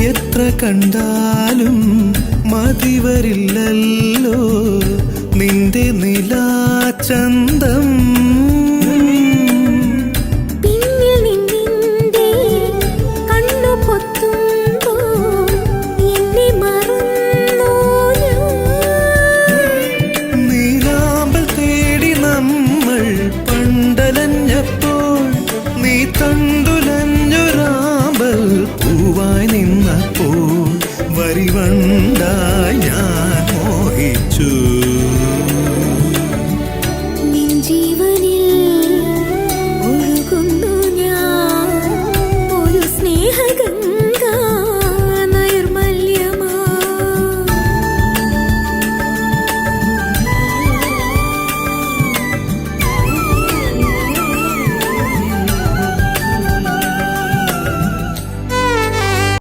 എത്ര കണ്ടാലും മതിവരില്ലല്ലോ നിന്റെ നിലാചന്തം. നീലാമ്പൽ തേടി നമ്മൾ പണ്ടലഞ്ഞപ്പോൾ നീ തണ്ടുലഞ്ഞൊരാമ്പൽ പൂവായി നിന്നപ്പോൾ വരിവണ്ട